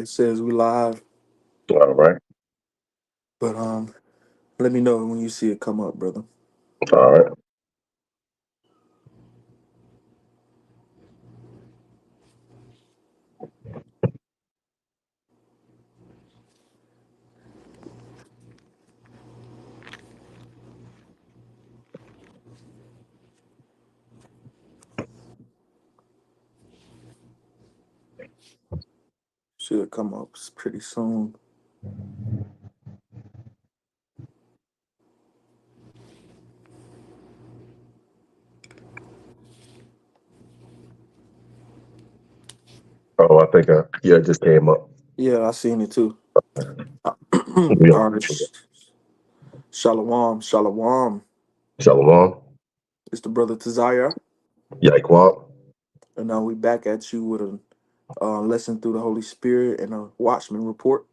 It says we live, All right. but let me know when you see it come up, brother. All right. Should come up pretty soon. Oh, I think yeah, it just came up. Yeah, I seen it too. Yeah. All right, shalom, shalom. Shalom. It's the brother Tazaya, Yaikwab. and now we back at you with a lesson through the Holy Spirit and a Watchmen report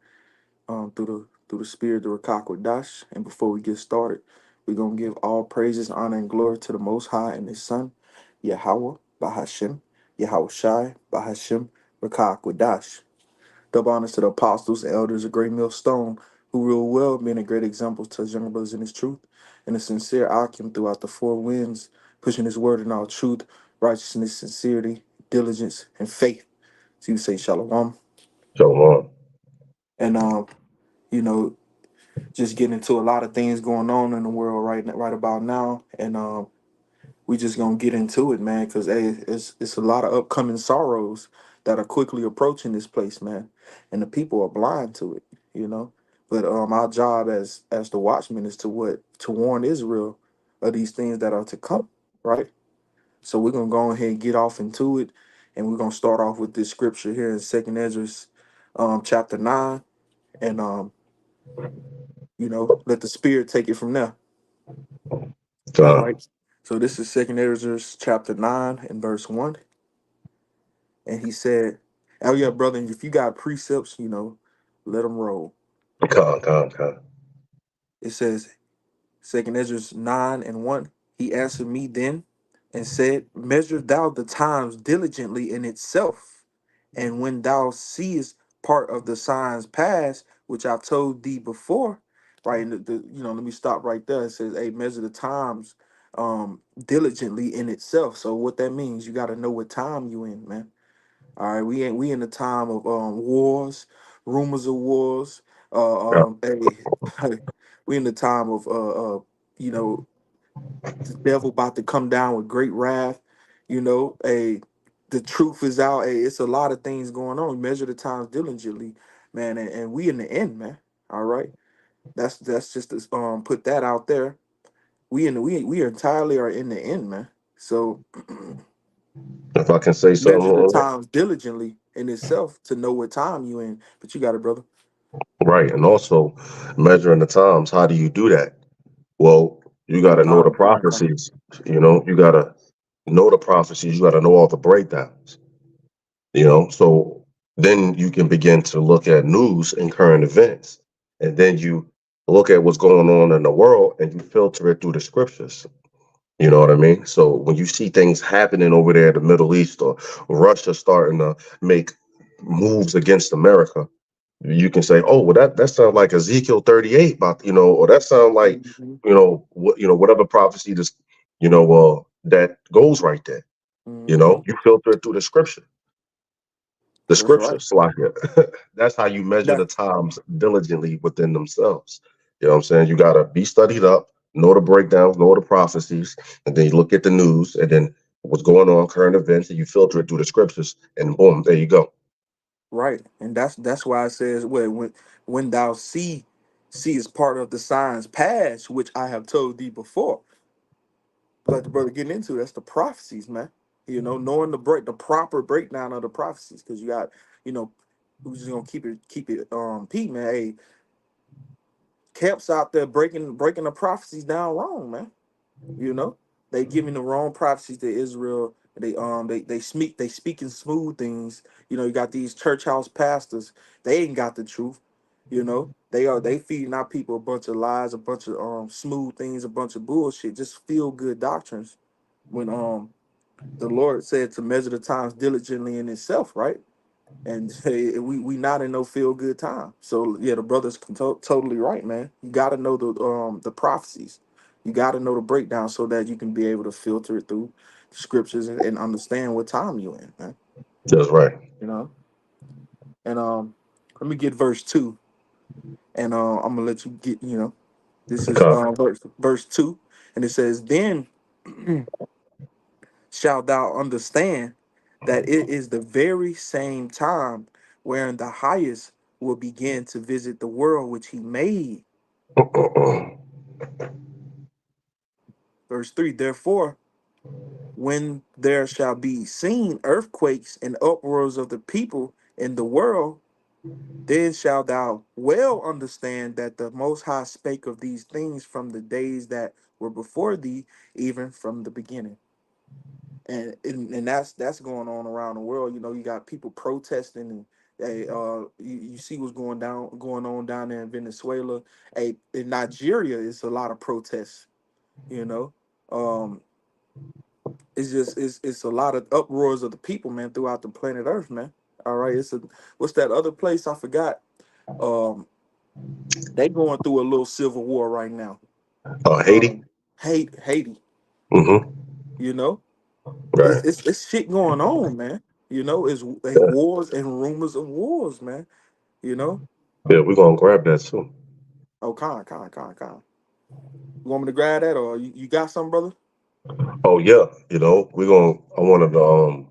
through the Spirit, the Rakak Dash. And before we get started, we're gonna give all praises, honor, and glory to the Most High and His Son, Yahweh Bahashem, Yahweh Shai Bahashem Rakak Dash. Double honors to the apostles, elders of Great Millstone, who rule well, being a great example to his younger brothers in his truth, and a sincere Akim throughout the four winds, pushing his word in all truth, righteousness, sincerity, diligence, and faith. So you say shalom. Shalom. And you know, just getting into a lot of things going on in the world right about now. And we just gonna get into it, man, because hey, it's a lot of upcoming sorrows that are quickly approaching this place, man, and the people are blind to it, you know. But our job as the watchmen is to warn Israel of these things that are to come, right? So we're gonna go ahead and get off into it, and we're gonna start off with this scripture here in Second Ezra, chapter 9, and let the Spirit take it from there. All Con. right. So this is Second Ezra chapter 9 and verse 1. And he said, oh yeah, brother, if you got precepts, let them roll. Con. It says, Second Ezra 9 and 1. He answered me then and said, measure thou the times diligently in itself. And when thou seest part of the signs past, which I've told thee before, right? And let me stop right there. It says, hey, measure the times diligently in itself. So what that means, you got to know what time you in, man. All right, we in the time of wars, rumors of wars. Yeah. Hey, we in the time of you know, the devil about to come down with great wrath. Hey, the truth is out. Hey, it's a lot of things going on. Measure the times diligently, man, and we in the end, man. All right, that's just to put that out there. We entirely are in the end, man. So If I can say something measure the on times diligently in itself to know what time you in. But you got it, brother. it. Right. And also measuring the times. How do you do that? Well, you got to know the Con. prophecies. You got to know the prophecies. You got to know all the breakdowns. So then you can begin to look at news and current events. And then you look at what's going on in the world and you filter it through the scriptures. You know what I mean? So when you see things happening over there in the Middle East or Russia starting to make moves against America, you can say, "Oh, well, that sounds like Ezekiel 38," about or that sounds like Mhm. whatever prophecy this that goes right there. Mhm. You filter it through the That's right. scriptures. Like that's how you measure That the times diligently within themselves. You know what I'm saying? You gotta be studied up, know the breakdowns, know the prophecies, and then you look at the news and then what's going on, current events, and you filter it through the scriptures, and boom, there you go. right, and that's why it says when thou see is part of the signs past, which I have told thee before. Like the brother getting into, that's the prophecies, man. Knowing the proper breakdown of the prophecies, because you got you know who's just gonna keep it Pete, man. Hey, camps out there breaking the prophecies down wrong, man. You know, they giving the wrong prophecies to Israel. They speaking smooth things. You got these church house pastors. They ain't got the truth. They feeding our people a bunch of lies, a bunch of smooth things, a bunch of bullshit, just feel good doctrines. When the Lord said to measure the times diligently in itself, right? And we not in no feel good time. So yeah, the brother's totally right, man. You got to know the prophecies. You got to know the breakdown so that you can be able to filter it through the scriptures and understand what time you in, man. That's right. You know. And let me get verse 2, and I'm gonna let you get. This is Con. verse 2, and it says, "Then shalt thou understand that it is the very same time wherein the highest will begin to visit the world which he made." Verse 3, "Therefore, when there shall be seen earthquakes and uproars of the people in the world, then shalt thou well understand that the Most High spake of these things from the days that were before thee, even from the beginning." And that's going on around the world. You got people protesting, and you see what's going on down there in Venezuela. In Nigeria, it's a lot of protests. You know, um, it's a lot of uproars of the people, man, throughout the planet Earth, man. All right, what's that other place I forgot? Um, they going through a little civil war right now. Haiti. Haiti. Hmm. You know, it's, Right. it's it's shit going on, man. It's Yeah. wars and rumors of wars, man. You know. Yeah, we're gonna grab that soon. Oh, con. You want me to grab that, or you got something, brother? Oh yeah, we're gonna. I wanted to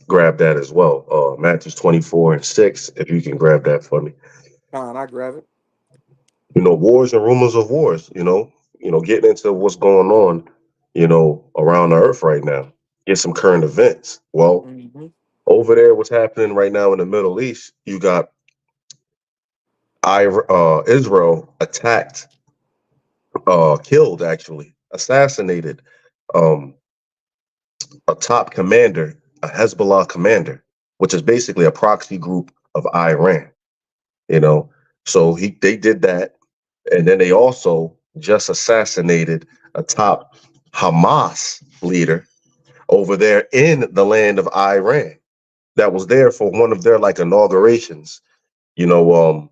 grab that as well. Matthew 24:6. If you can grab that for me. Con, I grab it. Wars and rumors of wars. Getting into what's going on. Around the earth right now. Get some current events. Well, Hmm. over there, what's happening right now in the Middle East? You got Israel attacked, killed, actually assassinated, um, a top commander, a Hezbollah commander, which is basically a proxy group of Iran. You know, so they did that, and then they also just assassinated a top Hamas leader over there in the land of Iran that was there for one of their like inaugurations. You know,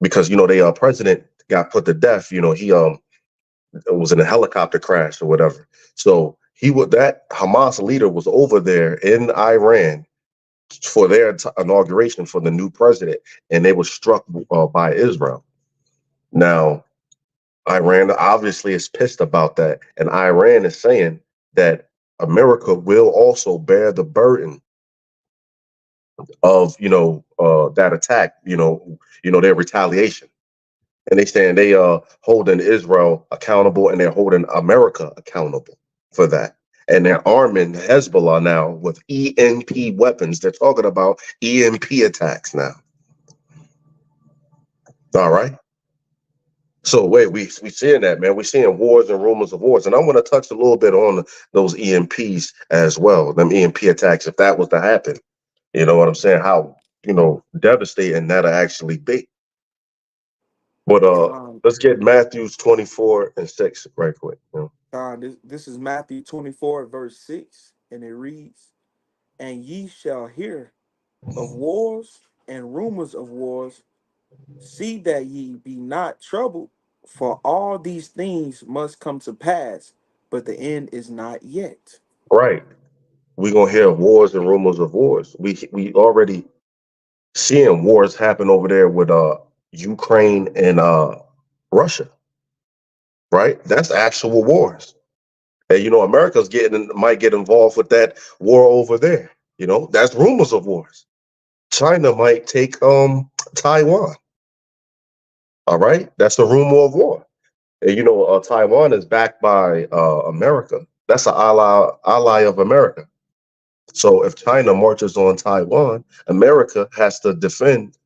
because their president got put to death. He was in a helicopter crash or whatever. So that Hamas leader was over there in Iran for their inauguration for the new president, and they were struck by Israel. Now, Iran obviously is pissed about that, and Iran is saying that America will also bear the burden of that attack. Their retaliation, and they saying they holding Israel accountable, and they're holding America accountable for that. And they're arming Hezbollah now with EMP weapons. They're talking about EMP attacks now. All right. So wait, we seeing that, man. We're seeing wars and rumors of wars, and I want to touch a little bit on those EMPs as well. Them EMP attacks, if that was to happen, you know what I'm saying? How devastating that'll actually be. But Con, let's get Matthews 24:6 right quick. this is Matthew 24, verse 6, and it reads, "And ye shall hear of wars and rumors of wars. See that ye be not troubled, for all these things must come to pass, but the end is not yet." Right. We're gonna hear wars and rumors of wars. We already seeing wars happen over there with Ukraine and Russia, right? That's actual wars. And America's might get involved with that war over there. That's rumors of wars. China might take Taiwan. All right, that's a rumor of war. And Taiwan is backed by America. That's an ally of America. So if China marches on Taiwan, America has to defend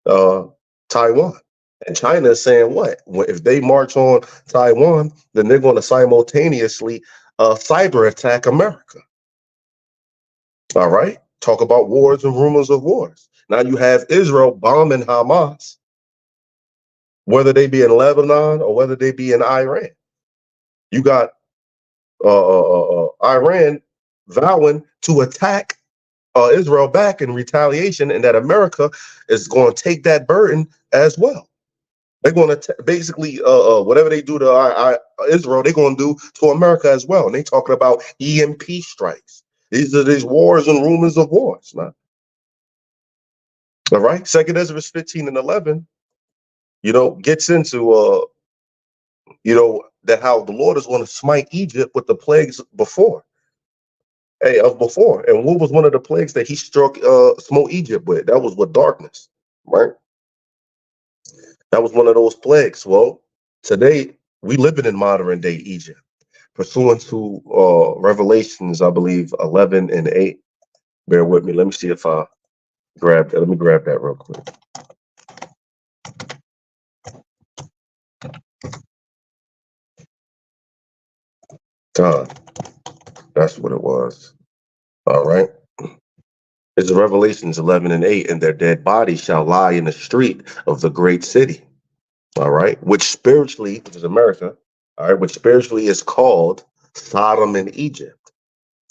uh, Taiwan. And China is saying what? If they march on Taiwan, then they're going to simultaneously cyber attack America. All right. Talk about wars and rumors of wars. Now you have Israel bombing Hamas, whether they be in Lebanon or whether they be in Iran. You got Iran vowing to attack Israel back in retaliation, and that America is going to take that burden as well. They're going to basically whatever they do to Israel, they're going to do to America as well. And they talking about EMP strikes. These are these wars and rumors of wars, man. All right. Second Ezra 15 and 11, gets into that how the Lord is going to smite Egypt with the plagues before. Hey, of before. And what was one of the plagues that he smote Egypt with? That was with darkness, right? That was one of those plagues. Well, today we living in modern day Egypt, pursuant to Revelations, I believe 11 and 8. Bear with me. Let me see if I grab that. Let me grab that real quick. God, that's what it was. All right. It's Revelations 11 and 8, and their dead bodies shall lie in the street of the great city. All right. Which is America. All right. Which spiritually is called Sodom and Egypt.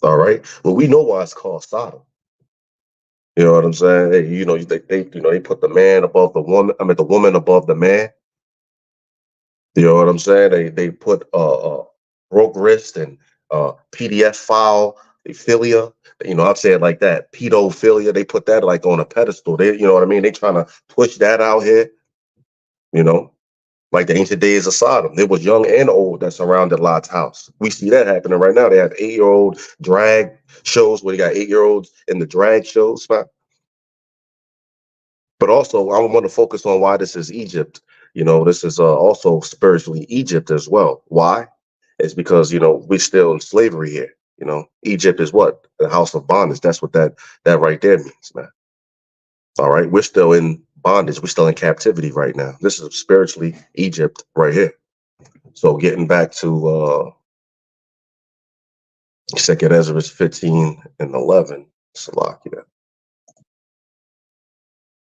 All right. Well, we know why it's called Sodom. You know what I'm saying? Hey, they put the man above the woman. I mean, the woman above the man. You know what I'm saying? They put broke wrist and PDF file philia. I'd say it like that. Pedophilia. They put that like on a pedestal. You know what I mean? They trying to push that out here. You know, like the ancient days of Sodom. There was young and old that surrounded Lot's house. We see that happening right now. They have 8-year-old drag shows where they got 8-year-olds in the drag shows. But also, I want to focus on why this is Egypt. This is also spiritually Egypt as well. Why? It's because we're still in slavery here. Egypt is what? The house of bondage. That's what that right there means, man. All right, we're still in bondage. We're still in captivity right now. This is spiritually Egypt right here. So getting back to Second Ezra 15 and 11, Salakia.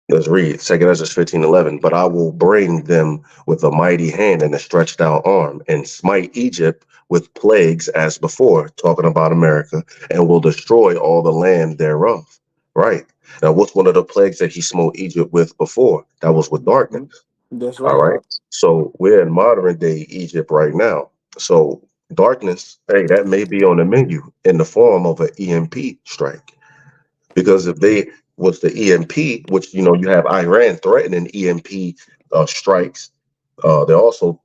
Let's read Second Ezra 15:11. But I will bring them with a mighty hand and a stretched out arm, and smite Egypt with plagues as before, talking about America, and will destroy all the land thereof. Right. Now, what's one of the plagues that he smote Egypt with before? That was with darkness. Mhm. That's All right. right. So we're in modern day Egypt right now. So darkness, hey, that may be on the menu in the form of an EMP strike. Because if they was the EMP, which you have Iran threatening EMP strikes, they're also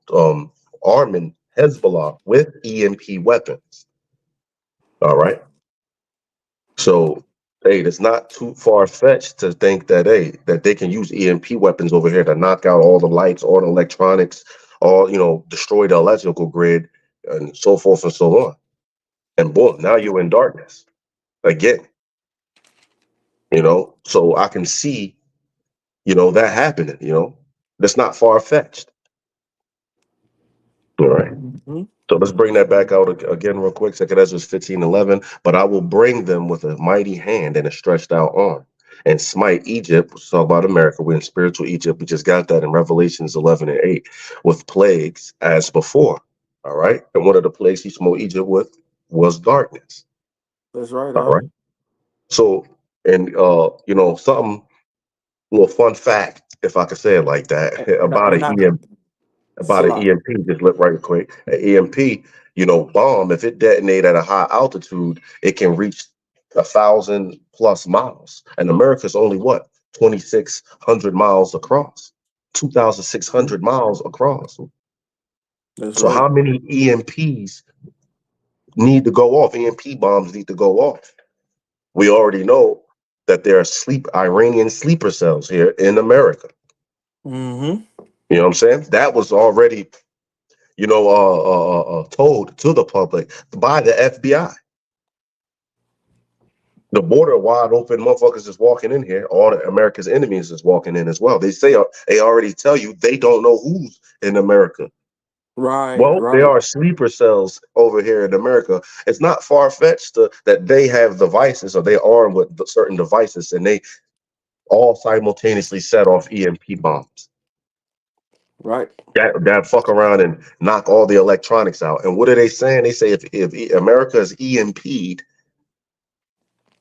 arming Hezbollah with EMP weapons. All right, so hey, it's not too far fetched to think that that they can use EMP weapons over here to knock out all the lights, all the electronics, all destroy the electrical grid, and so forth and so on. And boom, now you're in darkness again. So I can see that happening, that's not far fetched. All right. Mhm. So let's bring that back out again real quick. Second Ezra 15:11. But I will bring them with a mighty hand and a stretched out arm and smite Egypt. Let's talk about America. We're in spiritual Egypt. We just got that in Revelations 11 and 8 with plagues as before. All right. And one of the plagues he smote Egypt with was darkness. That's right. All right. So, and, something, little fun fact, if I could say it like that, about And an I Salak. EMP, just look right quick. An EMP, bomb, if it detonate at a high altitude, it can reach 1,000+ miles. And America's only what? 2,600 miles across. 2,600 miles across. That's So right. how many EMPs need to go off? EMP bombs need to go off. We already know that there are Iranian sleeper cells here in America. Mm-hmm. You know what I'm saying? That was already told to the public by the FBI. The border wide open, motherfuckers is walking in here. All the America's enemies is walking in as well. They say they already tell you they don't know who's in America. Right. Well, there Right. are sleeper cells over here in America. It's not far fetched that they have devices or they armed with certain devices and they all simultaneously set off EMP bombs. Right. That fuck around and knock all the electronics out. And what are they saying? They say if America is EMP'd,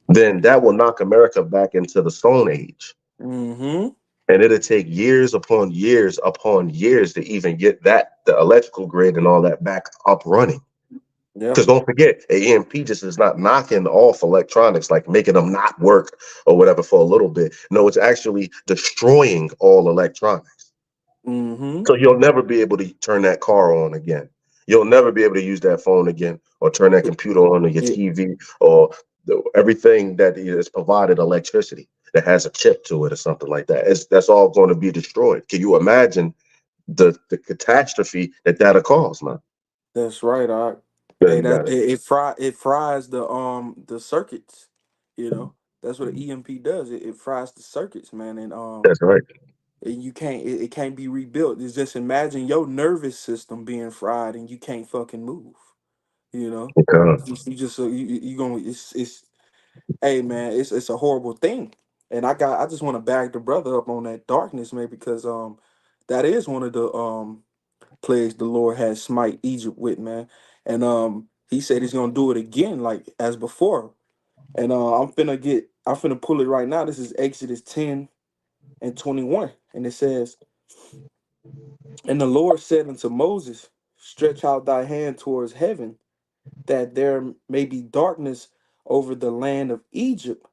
then that will knock America back into the Stone Age. Mm-hmm. And it'll take years upon years to even get the electrical grid and all that back up running. Yeah. Because don't forget, a EMP just is not knocking off electronics, like making them not work or whatever for a little bit. No, it's actually destroying all electronics. Mm-hmm. So you'll never be able to turn that car on again. You'll never be able to use that phone again or turn that It, computer on or your it, TV or everything that is provided electricity that has a chip to it or something like that. That's all going to be destroyed. Can you imagine the catastrophe that'll cause, man? that's right. Yeah, Hey, you that got it. it fries the circuits. You know, that's what an EMP does. It fries the circuits, man, That's right. and you can't it can't be rebuilt. It's just imagine your nervous system being fried and you can't fucking move. You know, Okay. you gonna it's hey man, it's a horrible thing. And I just want to back the brother up on that darkness, man, because that is one of the plagues the Lord has smite Egypt with, man. And he said he's gonna do it again, like as before. And I'm finna pull it right now. This is Exodus 10 and 21. And it says, and the Lord said unto Moses, stretch out thy hand towards heaven, that there may be darkness over the land of Egypt,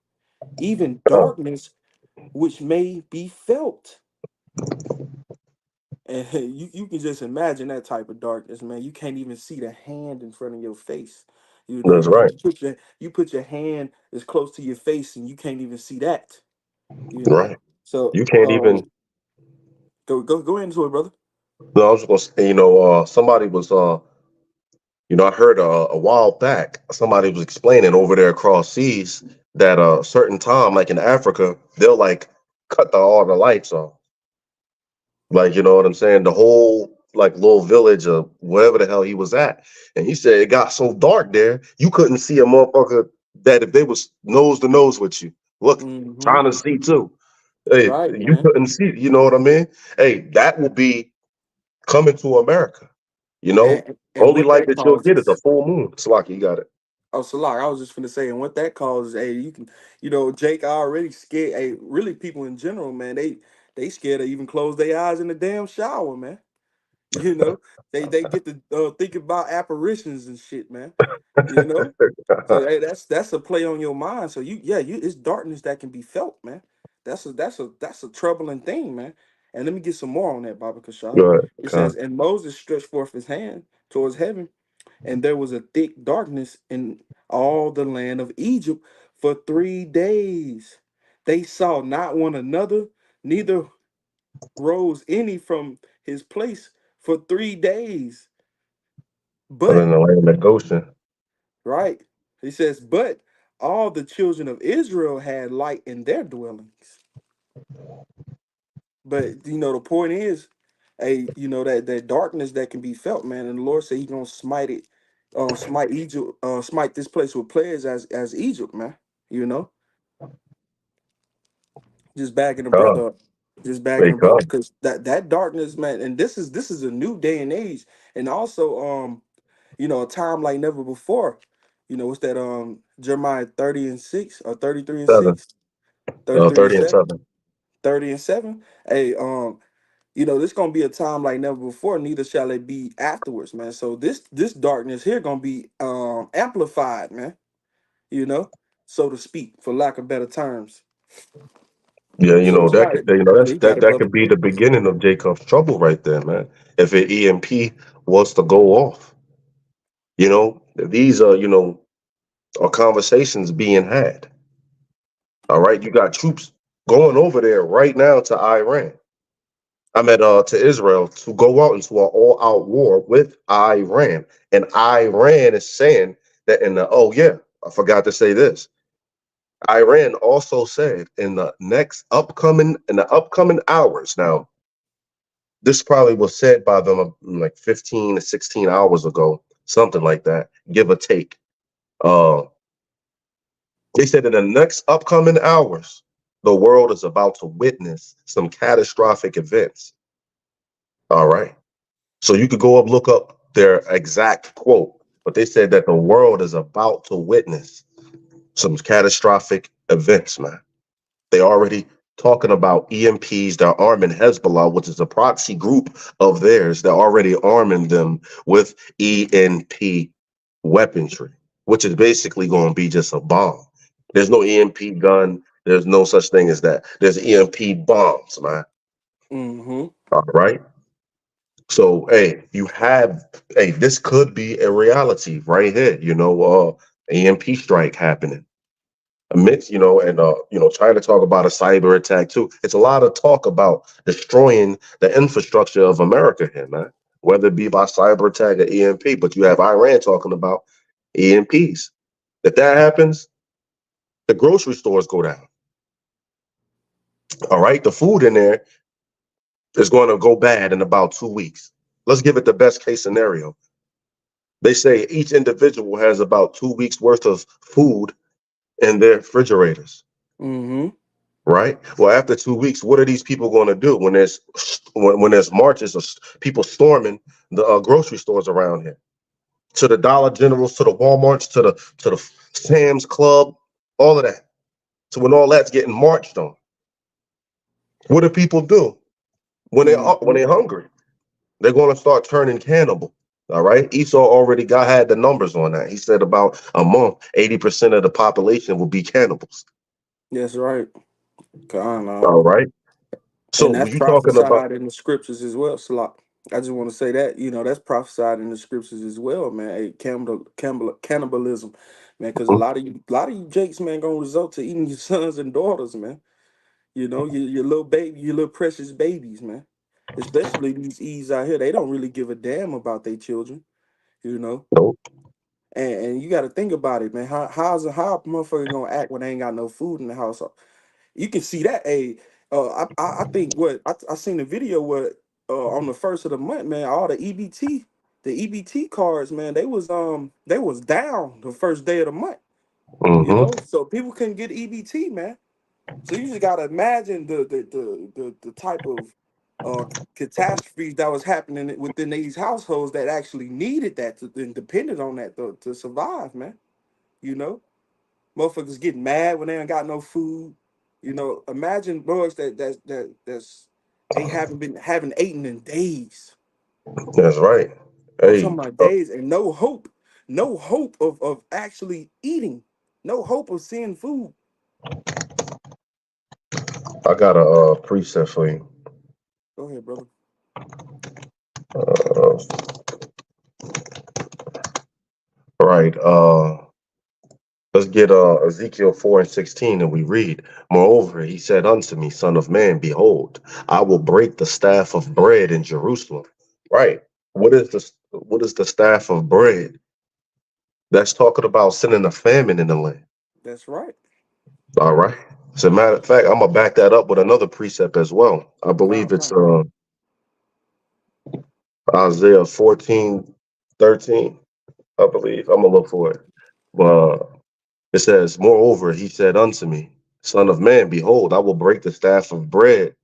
even Uh, darkness which may be felt. And you can just imagine that type of darkness, man. You can't even see the hand in front of your face. You know, that's right. you put your hand as close to your face and you can't even see that. You know. Right. So You can't even. go into it, brother. No, I was going to say, somebody was, I heard a while back, somebody was explaining over there across seas that a certain time, like in Africa, they'll like cut all the lights off. Like, you know what I'm saying? The whole like little village of wherever the hell he was at. And he said it got so dark there, you couldn't see a motherfucker that if they was nose to nose with you, look, Mm-hmm. trying to see too. Hey, Right, you man. couldn't see, you know what I mean? Hey, that will be coming to America. You know, And only what light that that you'll get is a causes. full moon. It's like you got it. Oh, Salak, I was just gonna say, and what that causes, hey, Jake already scared. Hey, really, people in general, man, they scared to even close their eyes in the damn shower, man. You know, they get to think about apparitions and shit, man. You know, so hey, that's a play on your mind. So it's darkness that can be felt, man. That's a troubling thing, man. And let me get some more on that, Baba Kashab. Good. It Okay. says, and Moses stretched forth his hand towards heaven, and there was a thick darkness in all the land of Egypt for 3 days. They saw not one another, neither rose any from his place for 3 days. Other But than the land of Goshen. right, he says, but all the children of Israel had light in their dwellings. But the point is, that darkness that can be felt, man. And the Lord said He gonna smite it, smite Egypt, smite this place with plagues as Egypt, man. You know, just bagging a Come. brother up, just bagging They a brother, come. because that darkness, man. And this is a new day and age, and also a time like never before. What's that? Jeremiah 30 and 6 or 33 and Seven. 6, 33 and 30 and 7, 7. 30 and 7. Hey, this gonna be a time like never before, neither shall it be afterwards, man. So this darkness here gonna be amplified, man, you know, so to speak, for lack of better terms. Yeah, So it's that not could, that's you got it, that brother. could be the beginning of Jacob's trouble right there, man. If an EMP was to go off, these are conversations being had. All right, you got troops going over there right now to Iran. To Israel to go out into an all-out war with Iran, and Iran is saying that I forgot to say this. Iran also said in the upcoming hours. Now, this probably was said by them like 15 to 16 hours ago, something like that, give or take. Uh, they said in the next upcoming hours, the world is about to witness some catastrophic events. All right. So you could go up, look up their exact quote, but they said that the world is about to witness. some catastrophic events, man. They already talking about EMPs. They're arming Hezbollah, which is a proxy group of theirs. They're already arming them with EMP weaponry, which is basically going to be just a bomb. There's no EMP gun. There's no such thing as that. There's EMP bombs, man. Mm-hmm. All right. So, hey, this could be a reality right here. EMP strike happening amidst, trying to talk about a cyber attack too. It's a lot of talk about destroying the infrastructure of America here, man. Whether it be by cyber attack or EMP, but you have Iran talking about EMPs. If that happens, the grocery stores go down. All right, the food in there is going to go bad in about 2 weeks. Let's give it the best case scenario. They say each individual has about 2 weeks worth of food in their refrigerators. Mm-hmm. Right. Well, after 2 weeks, what are these people going to do when there's marches of people storming the grocery stores around here, to the Dollar Generals, to the WalMarts, to the Sam's Club, all of that. So when all that's getting marched on, what do people do when Mm-hmm. they're hungry? They're going to start turning cannibal. All right. Esau already had the numbers on that. He said about a month, 80% of the population will be cannibals. That's right. Con, All right. So and when that's you talking about prophesied in the scriptures as well. So I just want to say that, that's prophesied in the scriptures as well, man. Hey, cannibalism, man, because a lot of you jakes, man, gonna result to eating your sons and daughters, man. Your little baby, your little precious babies, man. Especially these E's out here, they don't really give a damn about their children, you know. nope, And you got to think about it, man. How a motherfucker gonna act when they ain't got no food in the house? You can see that. I think I seen a video where on the first of the month, man, all the EBT cards, man, they was down the first day of the month. mm-hmm, So people couldn't get EBT, man. So you just gotta imagine the type of uh catastrophes that was happening within these households that actually needed that and depended on that to survive, man. You know, motherfuckers getting mad when they ain't got no food. Imagine bugs that's they haven't eaten in days. that's right. I'm talking Hey, about days and no hope of actually eating, no hope of seeing food. I got a preset for you. Go ahead, brother. Uh, right. Let's get Ezekiel 4:16, and we read, "Moreover, he said unto me, Son of man, behold, I will break the staff of bread in Jerusalem." Right. What is the staff of bread? That's talking about sending a famine in the land. That's right. All right. As a matter of fact, I'm gonna back that up with another precept as well. I believe it's Come. Isaiah 14:13. I believe. I'm gonna look for it. But it says, "Moreover, he said unto me, Son of man, behold, I will break the staff of bread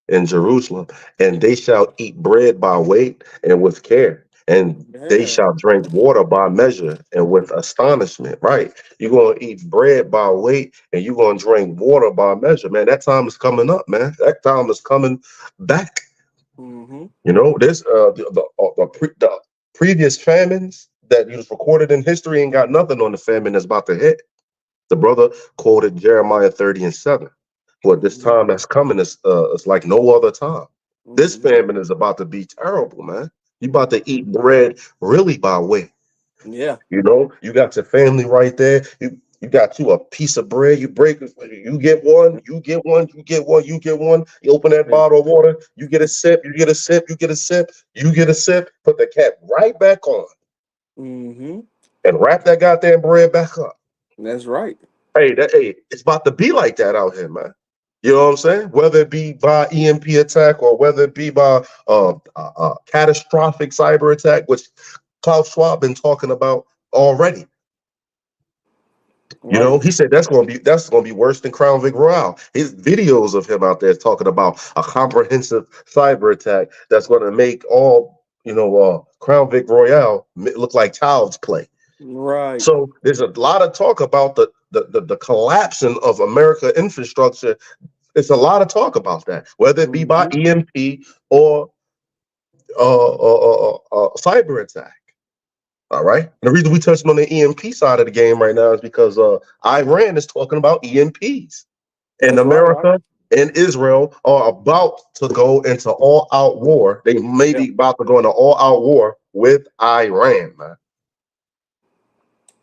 in Jerusalem, and they shall eat bread by weight and with care, and they Yeah. shall drink water by measure and with astonishment." Right? You're gonna eat bread by weight, and you're gonna drink water by measure, man. That time is coming up, man. That time is coming back. Mm-hmm. This the previous famines that was recorded in history ain't got nothing on the famine that's about to hit. The brother quoted Jeremiah 30:7. But this Mm-hmm. time that's coming is it's like no other time. This Mm-hmm. famine is about to be terrible, man. You about to eat bread really by weight. Yeah. You got your family right there. You got you a piece of bread. You break it. You get one. You get one. You get one. You get one. You open that Yeah. bottle of water. You get a sip. You get a sip. You get a sip. You get a sip. Put the cap right back on Mm-hmm. and wrap that goddamn bread back up. That's right. Hey, it's about to be like that out here, man. You know what I'm saying? Whether it be by EMP attack or whether it be by catastrophic cyber attack, which Klaus Schwab been talking about already. Right. He said that's gonna be worse than Crown Vic Royale. His videos of him out there talking about a comprehensive cyber attack that's gonna make all Crown Vic Royale look like child's play. Right. So there's a lot of talk about the collapsing of America infrastructure. It's a lot of talk about that, whether it be by Mm-hmm. EMP or cyber attack. All right. And the reason we touched on the EMP side of the game right now is because Iran is talking about EMPs, and That's right. I, America and Israel are about to go into all out war. They may yeah. be about to go into all out war with Iran, man.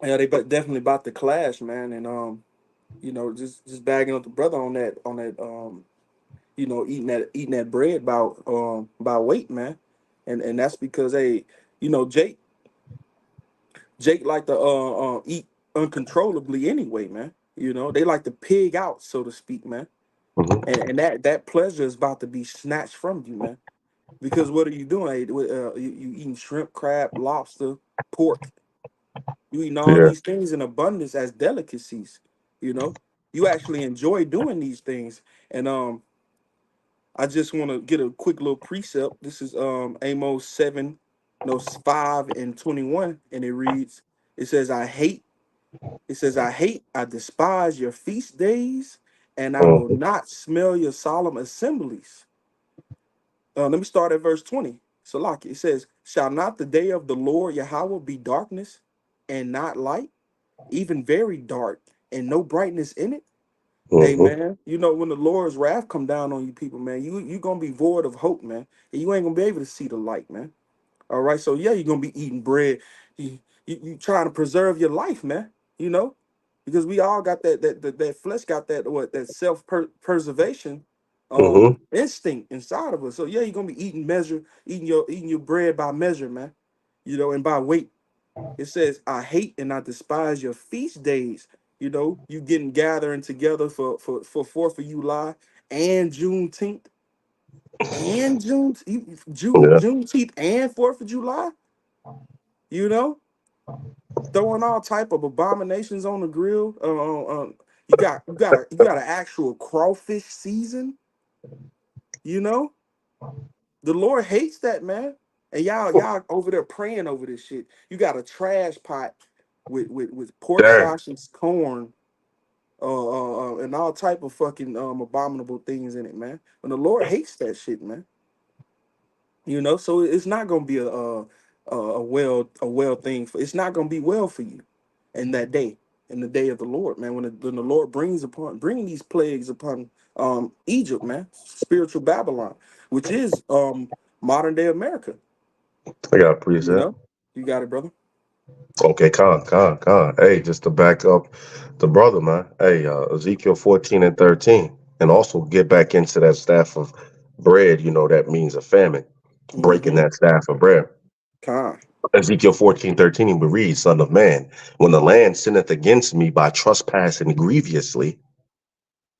Yeah, they definitely about to clash, man. And just bagging up the brother on that eating that bread by weight, man. And that's because Jake like to eat uncontrollably anyway, man. They like to pig out, so to speak, man. Hmm. And that pleasure is about to be snatched from you, man. Because what are you doing? You eating shrimp, crab, lobster, pork. You eating all Yeah. these things in abundance as delicacies. You know, you actually enjoy doing these things. And I just want to get a quick little precept. This is Amos 7, no 5:21, and it reads, it says, I despise your feast days, and I will Hmm. not smell your solemn assemblies. Let me start at verse 20. Salaki, it says, shall not the day of the Lord Yahweh be darkness and not light, even very dark, and no brightness in it? Hey Hmm. man, when the Lord's wrath come down on you people, man, you gonna be void of hope, man. And you ain't gonna be able to see the light, man. All right, so yeah, you're gonna be eating bread. You trying to preserve your life, man. You know, because we all got that flesh got that self preservation Hmm. instinct inside of us. So yeah, you're gonna be eating your bread by measure, man. And by weight. It says, I hate and I despise your feast days. You getting gathering together for 4th of July and Juneteenth and Yeah. Juneteenth and 4th of July, you know, throwing all type of abominations on the grill. You got an actual crawfish season, you know. The Lord hates that, man. And y'all over there praying over this shit. You got a trash pot with pork Dang. sausage, corn, and all type of fucking abominable things in it, man. When the Lord hates that shit, man. So it's not gonna be a well thing for. It's not gonna be well for you in that day, in the day of the Lord, man. When the Lord bringing these plagues upon Egypt, man, spiritual Babylon, which is modern day America. I got a You preset. know, you got it, brother. Okay, con. Hey, just to back up the brother, man. Hey, Ezekiel 14 and 13. And also get back into that staff of bread, that means a famine. Breaking Mm-hmm. that staff of bread. Con. Ezekiel 14:13, we read, Son of man, when the land sinneth against me by trespassing grievously,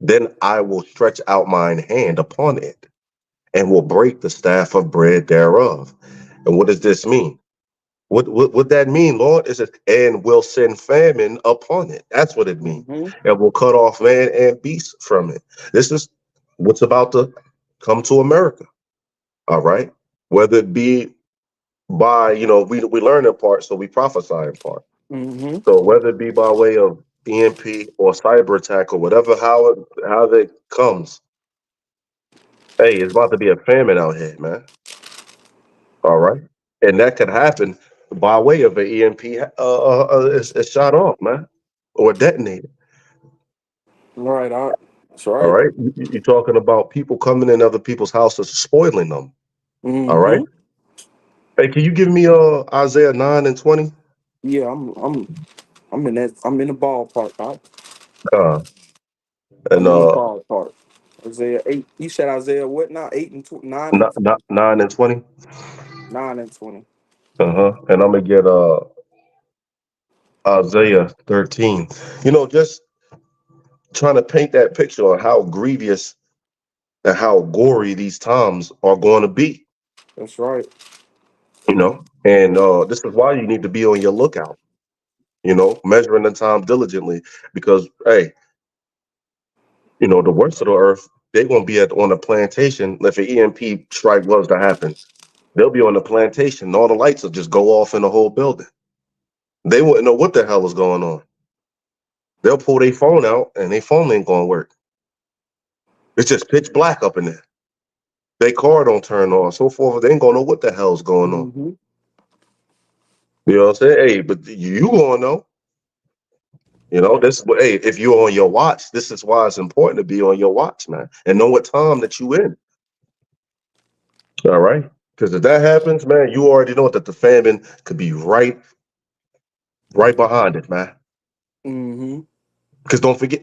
then I will stretch out mine hand upon it, and will break the staff of bread thereof. And what does this mean? What that mean, Lord? Is it and will send famine upon it? That's what it means. Mm-hmm. And will cut off man and beast from it. This is what's about to come to America. All right. Whether it be by, we learn in part, so we prophesy in part. Mm-hmm. So whether it be by way of EMP or cyber attack or whatever, how it comes, hey, it's about to be a famine out here, man. All right, and that could happen by way of an EMP is shot off, man, or detonated. Right. That's All right. right, you're talking about people coming in other people's houses, spoiling them. All right. Mm-hmm. Hey, can you give me Isaiah 9 and 20? Yeah, I'm in that. I'm in the ballpark. Doc. Uh, and I'm in the ballpark. Isaiah 8. You said Isaiah what now? 9 and 9 and 20. 9 and 20. And I'm gonna get Isaiah 13. Just trying to paint that picture on how grievous and how gory these times are going to be. That's right. And this is why you need to be on your lookout. Measuring the time diligently, because hey, the worst of the earth, they won't be on a plantation if an EMP strike was to happen. They'll be on the plantation, and all the lights will just go off in the whole building. They wouldn't know what the hell is going on. They'll pull their phone out and their phone ain't gonna work. It's just pitch black up in there. Their car don't turn on, so forth. They ain't gonna know what the hell's going on. Mm-hmm. You know what I'm saying? Hey, but you gonna know. You know, this hey, if you're on your watch, this is why it's important to be on your watch, man, and know what time that you in. All right, because if that happens, man, you already know that the famine could be right behind it, man. Mm-hmm. Because don't forget,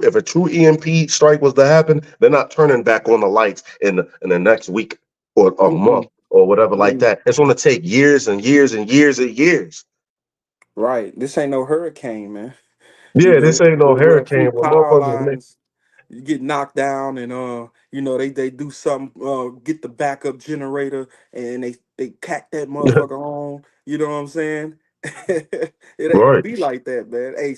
if a true EMP strike was to happen, they're not turning back on the lights in the next week or a month Mm-mm. or whatever like Mm. that. It's going to take years and years and years and years. Right. This ain't no hurricane, man. You Yeah, this know, ain't no where hurricane, but power motherfuckers. lines get knocked down, and they do something, get the backup generator, and they cack that motherfucker on. You know what I'm saying? It ain't gonna Right. be like that, man. A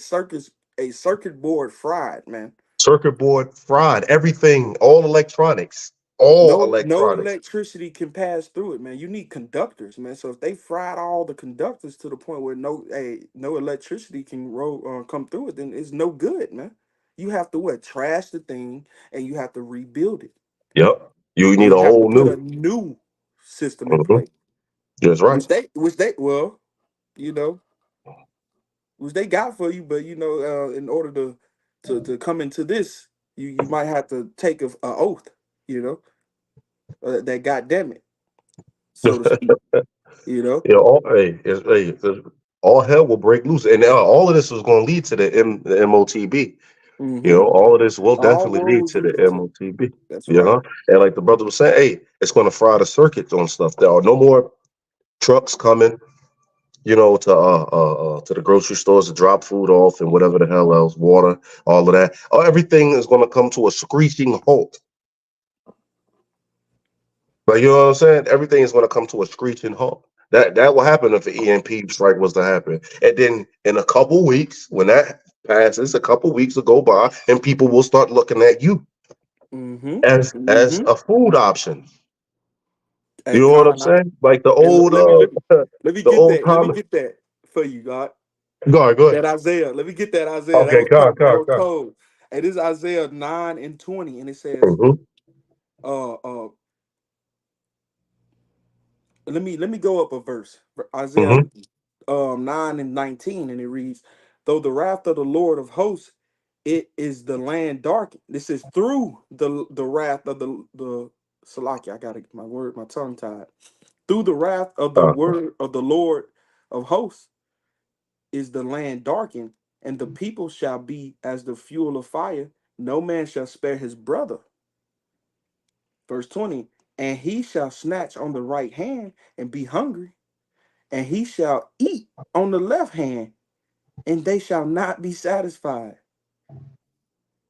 circuit board fried, man. Circuit board fried, everything, all electronics, all No electronics. electricity can pass through it, man. You need conductors, man. So if they fried all the conductors to the point where no electricity can come through it, then it's no good, man. You have to what, trash the thing, and you have to rebuild it, Yep. You and need a you have to whole put a new. new system in Mhm. place, That's right. which they well, you know, which they got for you, but in order to come into this, you might have to take a oath, you know, that goddamn it, so to speak, you know. Yeah, all hell will break loose, and now all of this is going to lead to the MOTB. You Mm-hmm. know, all of this will All definitely lead roads to the lead to. MOTB. That's You right. know, and like the brother was saying, hey, it's going to fry the circuits on stuff. There are no more trucks coming. You know, to the grocery stores to drop food off and whatever the hell else, water, all of that. Everything is going to come to a screeching halt. Like, you know what I'm saying? Everything is going to come to a screeching halt. That will happen if the EMP strike was to happen. And then in a couple weeks, when that passes, a couple weeks will go by, and people will start looking at you Mm-hmm. as Mm-hmm. a food option. You Hey, know what I'm Con, saying? Like hey, let me the get old that. Let me time. get that for you, God. Go ahead, go ahead. That Isaiah. Let me get that Isaiah. That Okay, was cold. That was come. cold. And this is Isaiah 9:20, and it says, Hmm. uh, uh, let me go up a verse. Isaiah Hmm. 9:19, and it reads, "Though the wrath of the Lord of hosts, it is the land darkened." This is through the wrath of the Salaki. I gotta get my tongue tied. Through the wrath of the Uh, word of the Lord of hosts is the land darkened, and the people shall be as the fuel of fire. No man shall spare his brother. Verse 20, and he shall snatch on the right hand and be hungry, and he shall eat on the left hand, and they shall not be satisfied.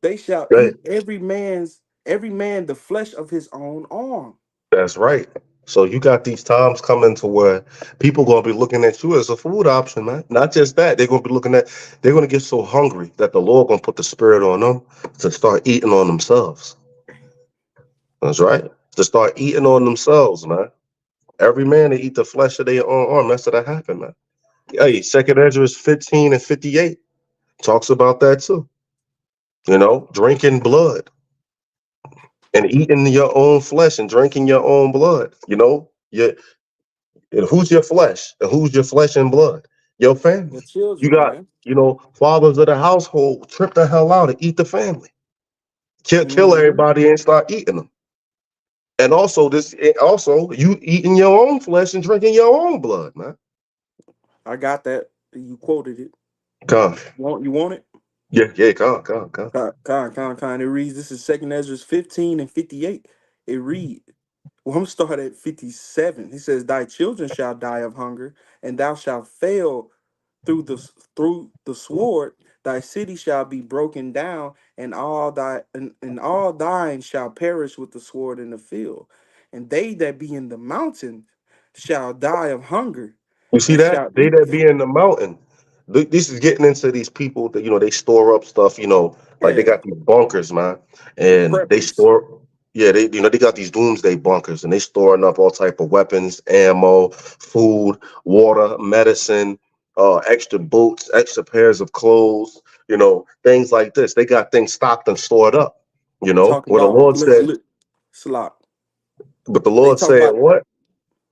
They shall that- eat every man the flesh of his own arm. that's right. So you got these times coming to where people gonna be looking at you as a food option, man. Not just that, they're gonna get so hungry that the Lord gonna put the spirit on them to start eating on themselves. That's right. To start eating on themselves, man. Every man to eat the flesh of their own arm. That's what that happen, man. Hey, Second Ezra 15 and 58 talks about that too. You know, drinking blood and eating your own flesh and drinking your own blood. You know, and who's your flesh? And who's your flesh and blood? Your The family. You children, got, man. fathers of the household trip the hell out and eat the family. Kill Hmm. everybody and start eating them. And also you eating your own flesh and drinking your own blood, man. I got that. You quoted it. Come, You want it? yeah, come. It reads, this is Second Ezra 15 and 58. It read, well, I'm start at 57. He says, thy children shall die of hunger, and thou shalt fail through the sword. Thy city shall be broken down, and all thine shall perish with the sword in the field. And they that be in the mountain shall die of hunger, You see and that? shall They eat that be in the mountain. This is getting into these people that they store up stuff. Like they yeah, got these bunkers, man, the and they preppers. store. Yeah, they got these doomsday bunkers, and they storing up all type of weapons, ammo, food, water, medicine. extra boots, extra pairs of clothes, things like this. They got things stocked and stored up, Talking where the about Lord said, slop. but the They Lord talk said, about what?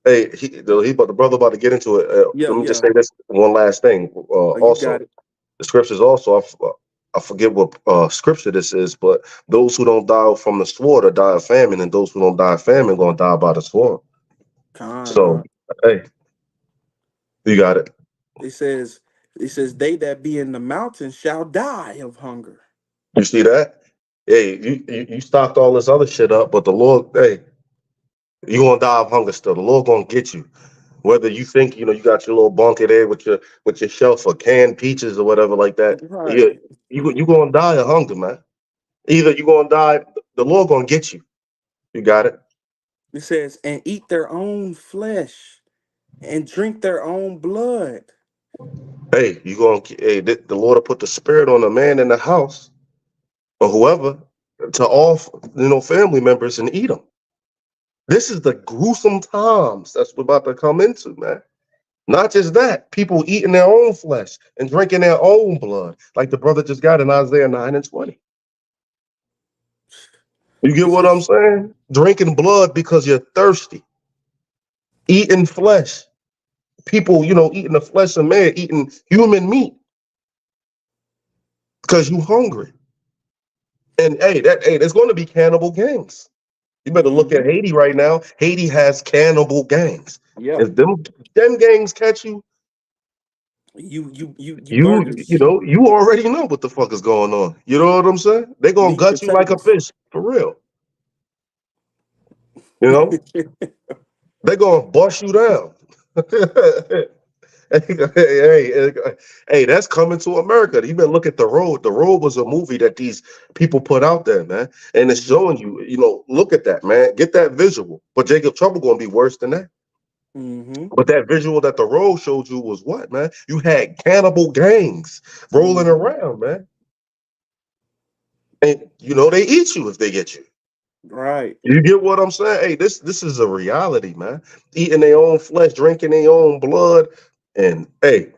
Hey, the brother about to get into it. yeah, Let me just yeah. say this one last thing. You got Also, it. the scriptures also, I forget what scripture this is, but those who don't die from the sword are die of famine, and those who don't die of famine going to die by the sword. So, Con. hey, you got it. It says they that be in the mountains shall die of hunger. You see that? Hey, you stocked all this other shit up, but the Lord, hey, you gonna die of hunger still. The Lord gonna get you. Whether you think you got your little bunker there with your shelf of canned peaches or whatever like that, Right. you gonna die of hunger, man. Either you gonna die, the Lord gonna get you. You got it. It says, and eat their own flesh and drink their own blood. Hey, the Lord will put the spirit on a man in the house or whoever to all family members and eat them. This is the gruesome times that's we're about to come into, man. Not just that, people eating their own flesh and drinking their own blood, like the brother just got in Isaiah 9 and 20. You get It what I'm says, saying? Drinking blood because you're thirsty, eating flesh. People, eating the flesh of man, eating human meat because you hungry. And there's going to be cannibal gangs. You better look at mm-hmm. Haiti right now. Haiti has cannibal gangs. Yeah. If them gangs catch you, You burgers you already know what the fuck is going on. You know what I'm saying? They gonna need gut you like a potatoes. fish for real. You know they gonna bust you down. Hey, that's coming to America. You better look at The Road. The Road was a movie that these people put out there, man, and it's Mm-hmm. showing you. Look at that, man. Get that visual. But Jacob Trouble gonna be worse than that. Mm-hmm. But that visual that The Road showed you was what, man? You had cannibal gangs rolling Mm-hmm. around, man, and they eat you if they get you. Right. You get what I'm saying? Hey, this is a reality, man. Eating their own flesh, drinking their own blood, and hey,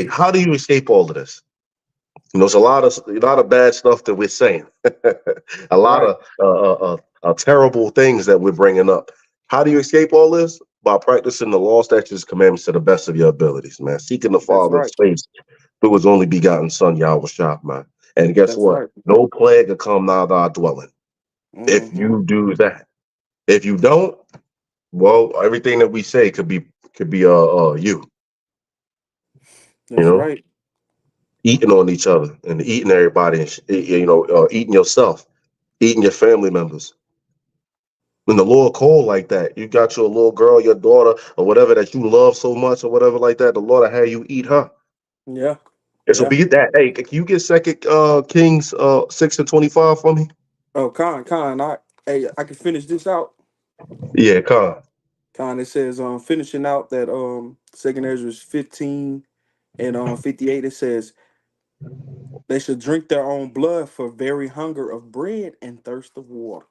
how do you escape all of this? There's a lot of bad stuff that we're saying, a lot Right. of terrible things that we're bringing up. How do you escape all this? By practicing the law, statutes, commandments to the best of your abilities, man. Seeking the That's Father's right. face through His only begotten Son, Yahweh Shah, man. And guess That's what? right. No plague will come nigh thy dwelling if Mm-hmm. you do that. If you don't, well, everything that we say could be you, you That's know, right. eating on each other and eating everybody, and eating yourself, eating your family members. When the Lord called like that, you got your little girl, your daughter, or whatever that you love so much, or whatever like that. The Lord will have you eat her. Yeah. And so Yeah. be that. Hey, can you get Second Kings 6:25 for me? Oh, I can finish this out. Yeah, come. It says finishing out that second Ezra 15 and 58, it says they should drink their own blood for very hunger of bread and thirst of water.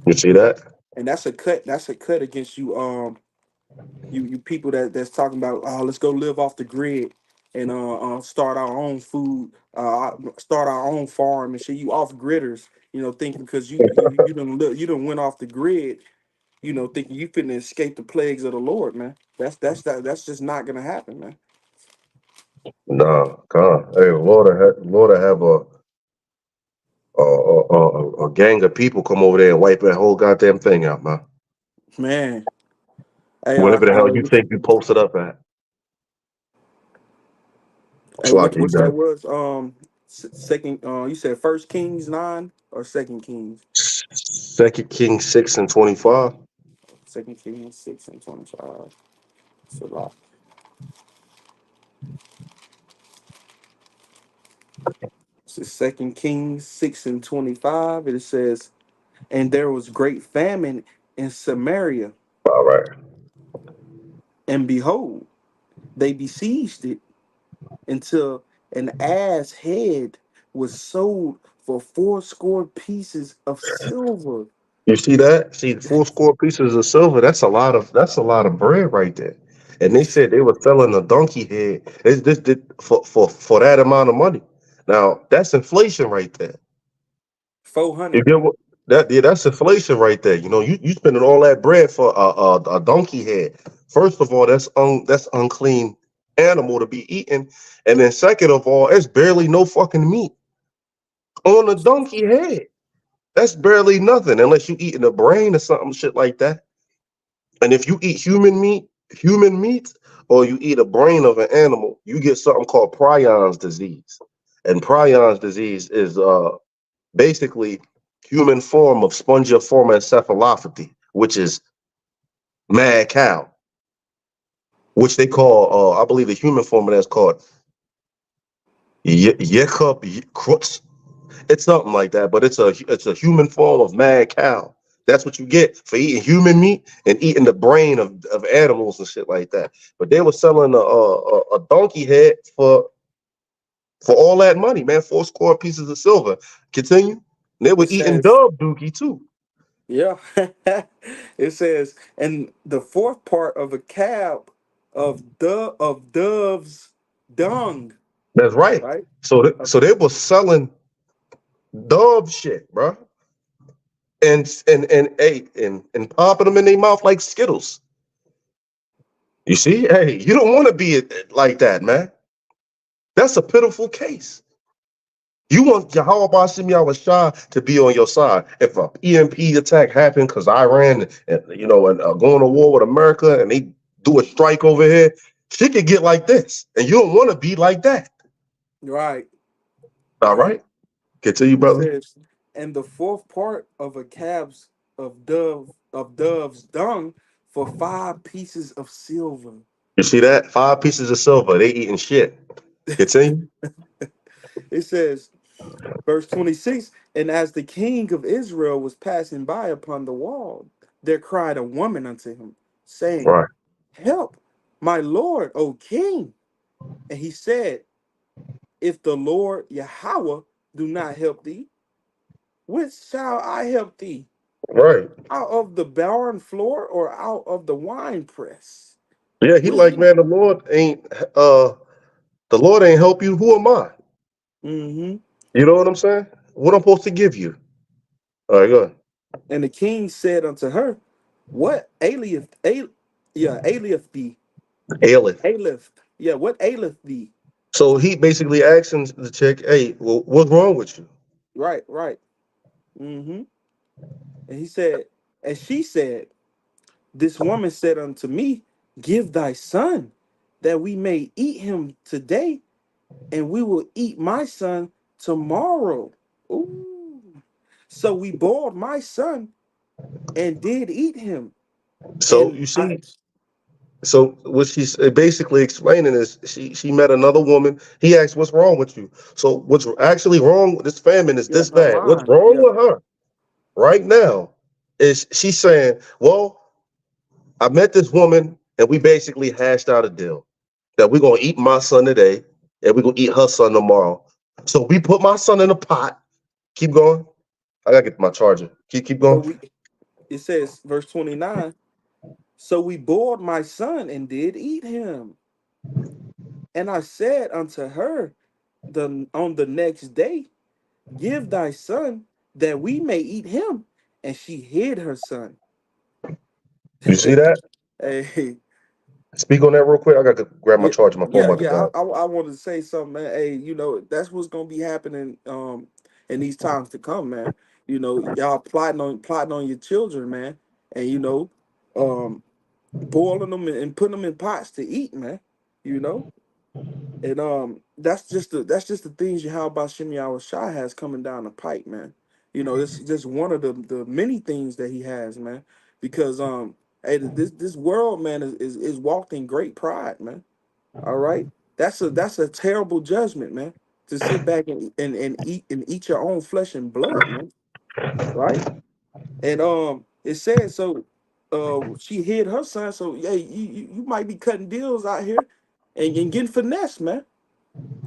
You see that? And that's a cut against you you people that's talking about let's go live off the grid and start our own food, start our own farm and shit. You off gridders, thinking because you don't went off the grid, thinking you finna escape the plagues of the Lord, man. That's just not gonna happen, man. Nah, come. Hey, Lord, have a gang of people come over there and wipe that whole goddamn thing out, man. Man, hey, Whatever the hell you think you posted up at. Slocky, you which got that it. was second, you said First Kings 9 or Second Kings? Second Kings 6:25. Second Kings 6 and 25. So like, this is Second Kings 6 and 25. It says, and there was great famine in Samaria, All right. and behold, they besieged it until an ass head was sold for fourscore pieces of silver. You see that? See, four score pieces of silver. That's a lot of bread right there. and they said they were selling a donkey head. It's this for that amount of money. Now that's inflation right there. You 400. get what that yeah, that's inflation right there. You know, you spending all that bread for a donkey head. First of all, that's unclean animal to be eaten, and then second of all, it's barely no fucking meat on a donkey head. That's barely nothing unless you eating the brain or something shit like that. And if you eat human meat, or you eat a brain of an animal, you get something called prions disease. And prions disease is basically human form of spongiform encephalopathy, which is mad cow, which they call, I believe the human form of that's called Yekup Crutz. It's something like that, but it's a human form of mad cow. That's what you get for eating human meat and eating the brain of animals and shit like that. But they were selling a donkey head for all that money, man. Four score pieces of silver. Continue. And they were It eating says, dove dookie too. yeah. It says, and the fourth part of a cab of dove's dung, That's right. right? Of So they were selling dove shit, bro, and popping them in their mouth like Skittles. You see, hey, you don't want to be like that, man. That's a pitiful case. You want Yahweh Shem Shah to be on your side. If a EMP attack happened because Iran, and going to war with America, and they do a strike over here, shit could get like this, and you don't want to be like that. right, All right. right, continue, It brother. says, and the fourth part of a calf's of dove's dung for 5 pieces of silver. You see that? 5 pieces of silver. They eating shit. Continue. It says, verse 26, and as the king of Israel was passing by upon the wall, there cried a woman unto him, saying, Right, help, my lord, O king. And he said, if the Lord Yahweh do not help thee, which shall I help thee? right. Out of the barren floor or out of the wine press? Yeah, he Which like, man, uh the Lord ain't help you. Who am I? mm-hmm. You know what I'm saying? What I'm supposed to give you? All right, go ahead. And the king said unto her, what aileth thee? Aleph. Aileth. Yeah, what aileth thee? So he basically asking the chick, "Hey, well, what's wrong with you?" Right, right. Mm-hmm. And he said, and she said, this woman said unto me, give thy son, that we may eat him today, and we will eat my son tomorrow. Ooh. So we boiled my son and did eat him. So And you I, see, so what she's basically explaining is she met another woman. He asked, "What's wrong with you?" So what's actually wrong with this famine is yeah, this her bad. What's mind. wrong Yeah. with her right now is she's saying, "Well, I met this woman and we basically hashed out a deal that we're gonna eat my son today and we're gonna eat her son tomorrow. So we put my son in a pot. Keep going. I gotta get my charger. Keep So going. we it says, verse 29, so we boiled my son and did eat him. And I said unto her on the next day, give thy son that we may eat him. And she hid her son. You see that? Hey, Speak on that real quick. I gotta grab my yeah, charger. My phone yeah, about to yeah. die. I wanted to say something, man. Hey, that's what's gonna be happening in these times to come, man. Y'all plotting on your children, man, and um boiling them and putting them in pots to eat, man. You know, and that's just the things you how about Shimei Shai has coming down the pipe, man. This is just one of the many things that he has, man. Because hey, this world, man, is walked in great pride, man. All right, that's a terrible judgment, man. To sit back and eat your own flesh and blood, man. Right? And it said so. She hid her son, so yeah, you might be cutting deals out here and getting finesse, man.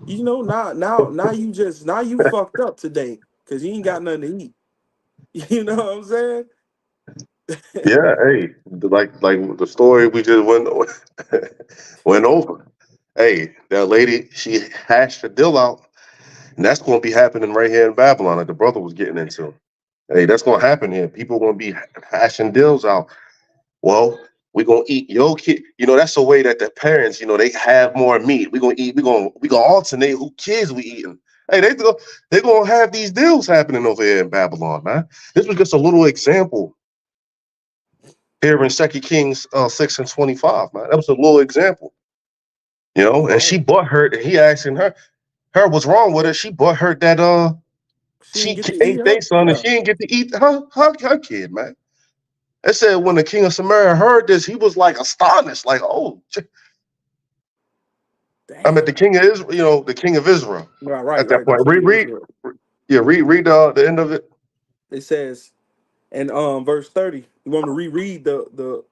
Now you fucked up today because you ain't got nothing to eat. You know what I'm saying? Yeah, hey, like the story we just went over. Hey, that lady, she hashed the deal out, and that's going to be happening right here in Babylon, like the brother was getting into. Hey, that's going to happen here. People going to be hashing deals out. Well, we're gonna eat your kid. That's the way that the parents, they have more meat. We're gonna eat. We gonna alternate who kids we eating. Hey, they gonna have these deals happening over here in Babylon, man. This was just a little example here in Second Kings 6:25, man. That was a little example, And Right. she butt hurt, and he asking her what's wrong with her. She butt hurt that She didn't she get to eat ate their her. son, and Yeah. she didn't get to eat her kid, man. It said when the king of Samaria heard this, he was like astonished, like, oh, I'm at the Damn. king of Israel, the king of Israel. Right, right, At that right. The point, king of Israel. yeah, read the end of it. It says, and verse 30. You want me to reread the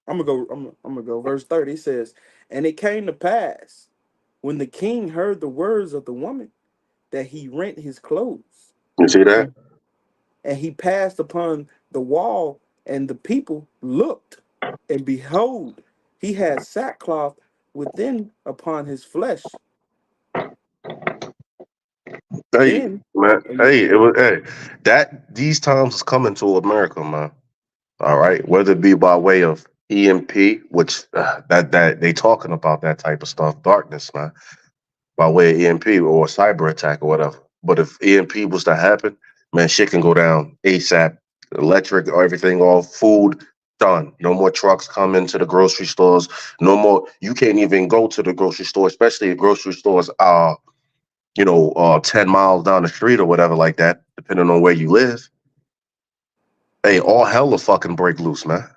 I'm gonna go verse 30. It says, and it came to pass when the king heard the words of the woman that he rent his clothes You see that? and he passed upon the wall, and the people looked, and behold, he had sackcloth within upon his flesh. Hey, Then man. you Hey, it good. was hey that these times is coming to America, man. All right, whether it be by way of EMP, which that they talking about that type of stuff, darkness, man, by way of EMP or cyber attack or whatever. But if EMP was to happen, man, shit can go down ASAP. Electric, everything, all food done. No more trucks coming to the grocery stores. No more. You can't even go to the grocery store, especially if grocery stores are 10 miles down the street or whatever like that, depending on where you live. Hey, all hell will fucking break loose, man.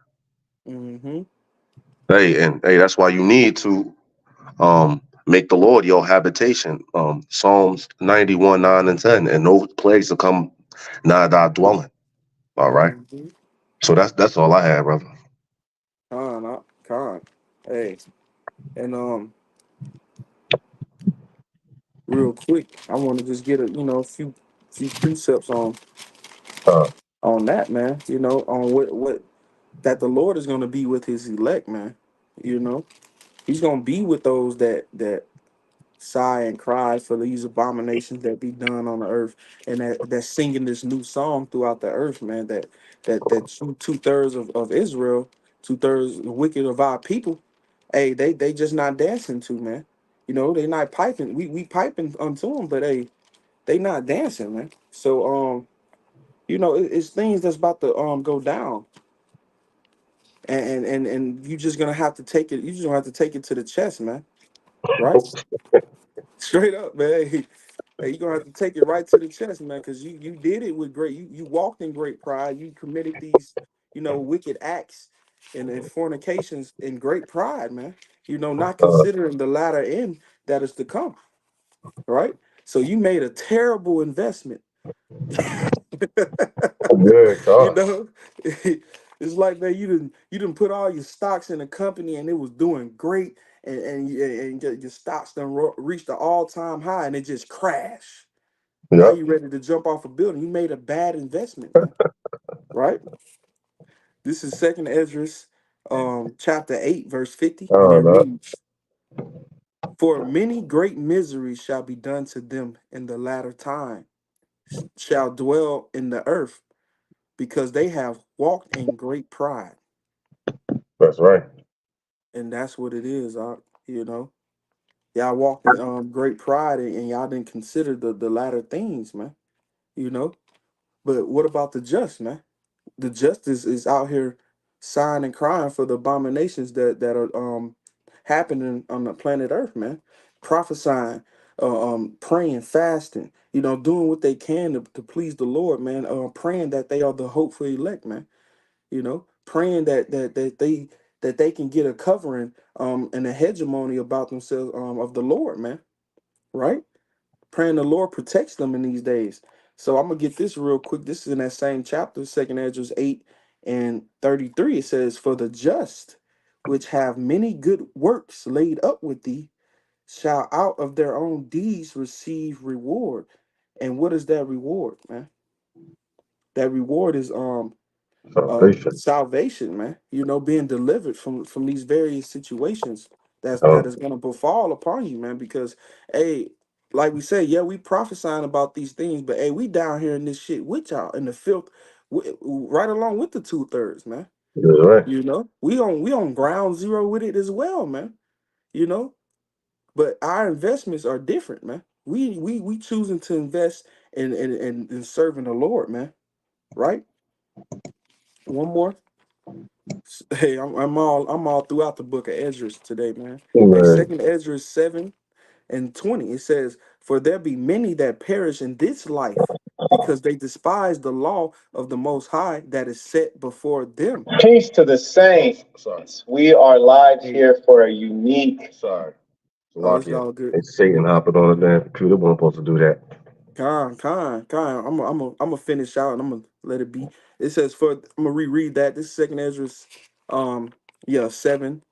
Mm-hmm. Hey, and hey, that's why you need to make the Lord your habitation. Psalms 91, 9 and 10, and no plagues will come nigh thy dwelling. All right. Mm-hmm. So that's all I have, brother. Con. Hey, and real quick, I want to just get a few precepts Uh, on that, man. On what that the Lord is going to be with His elect, man. He's going to be with those that sigh and cry for these abominations that be done on the earth, and that's singing this new song throughout the earth, man. That two-thirds of Israel, two-thirds the wicked of our people, hey, they just not dancing to, man. They not piping. We piping unto them, but hey, they not dancing, man. So it's things that's about to go down, and you just gonna have to take it. You just gonna have to take it to the chest, man. Right? Straight up, man. Hey, you're gonna have to take it right to the chest, man, because you did it with great. You walked in great pride. You committed these, wicked acts and fornications in great pride, man. Not uh, considering the latter end that is to come. Right? So you made a terrible investment. good you God. know, it's like, man, you didn't put all your stocks in a company and it was doing great, and your stocks done reached the all-time high and it just crashed. Now Yep. you ready to jump off a building. You made a bad investment, man. Right? This is Second Esdras, chapter 8, verse 50, and it No. reads, "For many great miseries shall be done to them in the latter time, shall dwell in the earth, because they have walked in great pride." That's right. And that's what it is, you know. Y'all walked in great pride, and y'all didn't consider the latter things, man. You know. But what about the just, man? The justice is out here sighing and crying for the abominations that are happening on the planet Earth, man. Prophesying, praying, fasting, doing what they can to please the Lord, man. Praying that they are the hopeful elect, man. Praying that they can get a covering and a hegemony about themselves of the Lord, man. Right? Praying the Lord protects them in these days. So I'm gonna get this real quick. This is in that same chapter, Second Ezra 8:33. It says, "For the just, which have many good works laid up with thee, shall out of their own deeds receive reward." And what is that reward, man? That reward is Salvation. salvation, man. You know, being delivered from these various situations that Oh, is gonna befall upon you, man. Because hey, like we said, yeah, we prophesying about these things, but hey, we down here in this shit with y'all in the filth, right along with the 2/3, man. that's right. You know, we on ground zero with it as well, man. You know, but our investments are different, man. We choosing to invest in serving the Lord, man. Right? One more. Hey, I'm all throughout the book of Ezra today, man. Hey, Man, second Ezra 7:20. It says, "For there be many that perish in this life, because they despise the law of the Most High that is set before them." Peace to the sorry, saints. We are live Hey, here for a unique. sorry. oh, it's Salakia. all good. It's Satan hopping on the damn computer. Wasn't supposed to do that. Con. I'm gonna finish out and I'm gonna let it be. It says for I'm gonna reread that. This is second Ezra's, um, yeah, 7:20.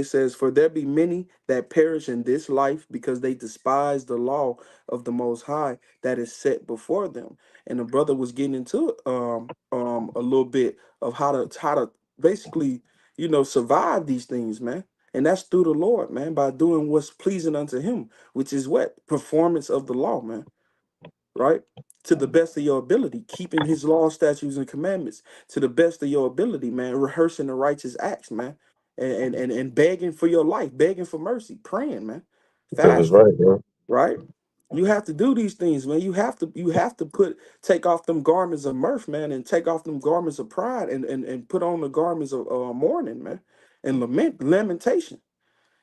It says, "For there be many that perish in this life because they despise the law of the Most High that is set before them." And the brother was getting into a little bit of how to basically survive these things, man. And that's through the Lord, man, by doing what's pleasing unto Him, which is what performance of the law, man, right? To the best of your ability, keeping his law, statutes, and commandments to the best of your ability, man, rehearsing the righteous acts, man, and begging for your life, begging for mercy, praying, man, That's fasting, right, bro. right? You have to do these things, man. You have to take off them garments of mirth, man, and take off them garments of pride and put on the garments of mourning, man, and lamentation.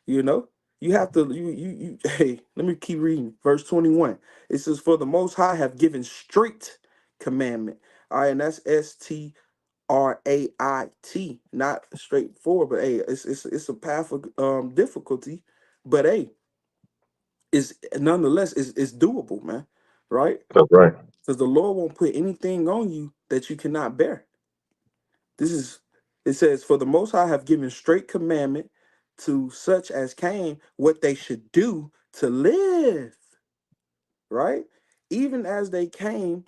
You know, you have to hey, let me keep reading. Verse 21. It says, "For the most high have given strict commandment." All right, and that's STRAIT, not straightforward, but hey, it's a path of difficulty, but hey, it's nonetheless it's doable, man. Right? That's right. Because the Lord won't put anything on you that you cannot bear. This is it says, "For the most high have given straight commandment to such as came what they should do to live," right? Even as they came,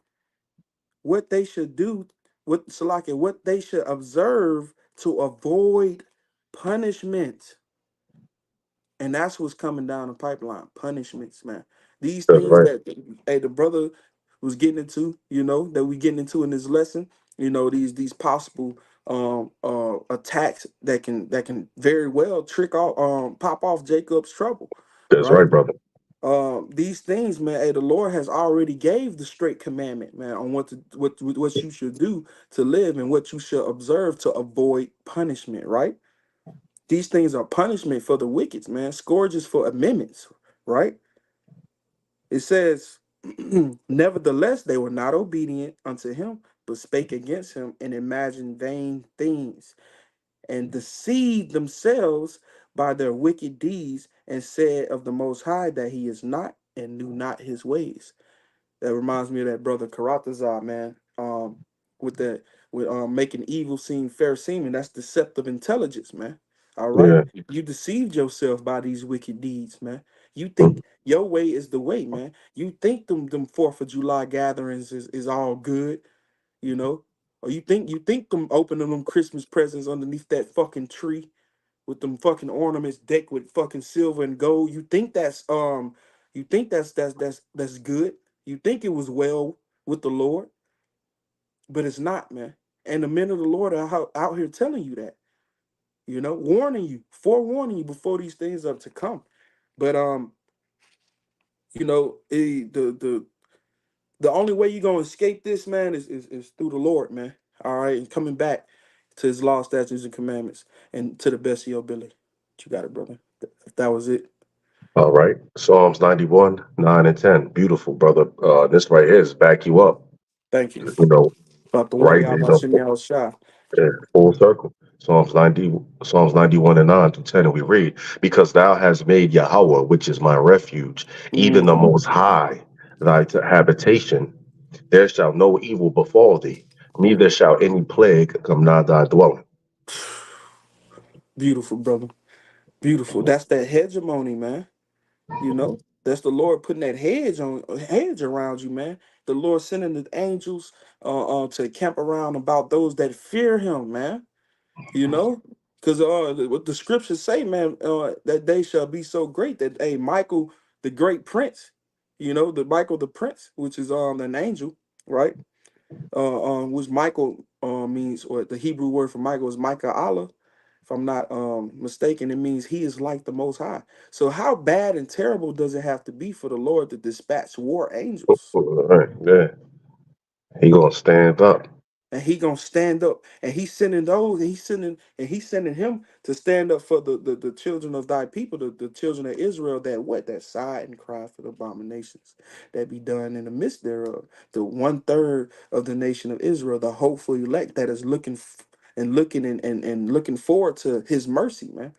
what they should do, what they should observe to avoid punishment. And that's what's coming down the pipeline. Punishments, man. These That's things right. that hey the brother was getting into, that we getting into in this lesson, these possible attacks that can very well trick off pop off Jacob's trouble, That's right? right, brother. These things, man, hey, the Lord has already gave the straight commandment, man, on what you should do to live and what you should observe to avoid punishment, right? These things are punishment for the wicked, man. Scourges for amendments, right? It says, "Nevertheless, they were not obedient unto him, but spake against him and imagined vain things, and deceived themselves by their wicked deeds, and said of the Most High that he is not, and knew not his ways." That reminds me of that brother Karatazar, man. With that, with making evil seem fair seeming. That's deceptive intelligence, man. All right, Yeah. you deceived yourself by these wicked deeds, man. You Mhm. think your way is the way, man. You think them Fourth of July gatherings is all good, you know, or you think them opening them Christmas presents underneath that fucking tree with them fucking ornaments decked with fucking silver and gold. You think that's good. You think it was well with the Lord, but it's not, man. And the men of the Lord are out here telling you that, warning you, forewarning you before these things are to come. But the only way you're gonna escape this, man, is through the Lord, man. All right, and coming back to his law, statutes, and commandments, and to the best of your ability. You got it, brother. If that was it. All right. Psalms 91, 9 and 10. Beautiful, brother. This right here is back you up. Thank you. You know, About the one right, y'all about Shimmy Shah. yeah, full circle. Psalms 91 and 9 to 10, and we read, "Because thou hast made Yahweh, which is my refuge, even the Mm-hmm. most high, thy habitation, there shall no evil befall thee, neither shall any plague come nigh thy dwelling." Beautiful, brother. Beautiful. That's that hegemony, man. You know? That's the Lord putting that hedge around you, man. The Lord sending the angels to camp around about those that fear Him, man. You know, because what the scriptures say, man, that they shall be so great that Michael, the great prince, the Michael the prince, which is an angel, right? Which Michael means, or the Hebrew word for Michael is Micah Allah. If I'm not mistaken, it means he is like the Most High. So how bad and terrible does it have to be for the Lord to dispatch war angels? All right, yeah. He gonna stand up. And he gonna stand up, and he's sending those, and he's sending him to stand up for the children of thy people, the children of Israel that sigh and cry for the abominations that be done in the midst thereof. The 1/3 of the nation of Israel, the hopeful elect that is looking and looking forward to his mercy, man,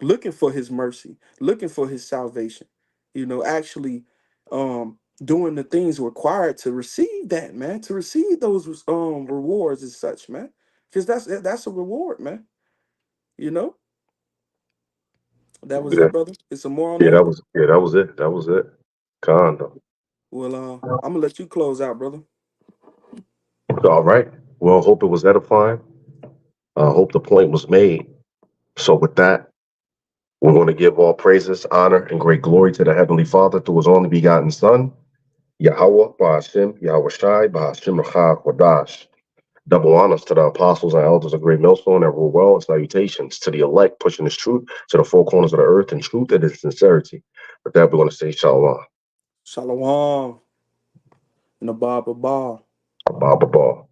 looking for his mercy, looking for his salvation, actually doing the things required to receive that, man, to receive those rewards and such, man. Because that's a reward, man. You know, that was Yeah, it, brother. It's some more on yeah, that. that was it. That was it. Condo. Well, I'm gonna let you close out, brother. All right. Well, hope it was edifying. Hope the point was made. So with that, we're going to give all praises, honor, and great glory to the Heavenly Father through His only begotten Son, Yahweh, Ba'ashem, Yahweh Shai, Ba'ashem Rachah Kodash. Double honors to the apostles and elders of Great Millstone and rule well, and salutations to the elect pushing this truth to the four corners of the earth in truth and in sincerity. With that, we're going to say Shalom. Shalom and a bar. Abba Ba.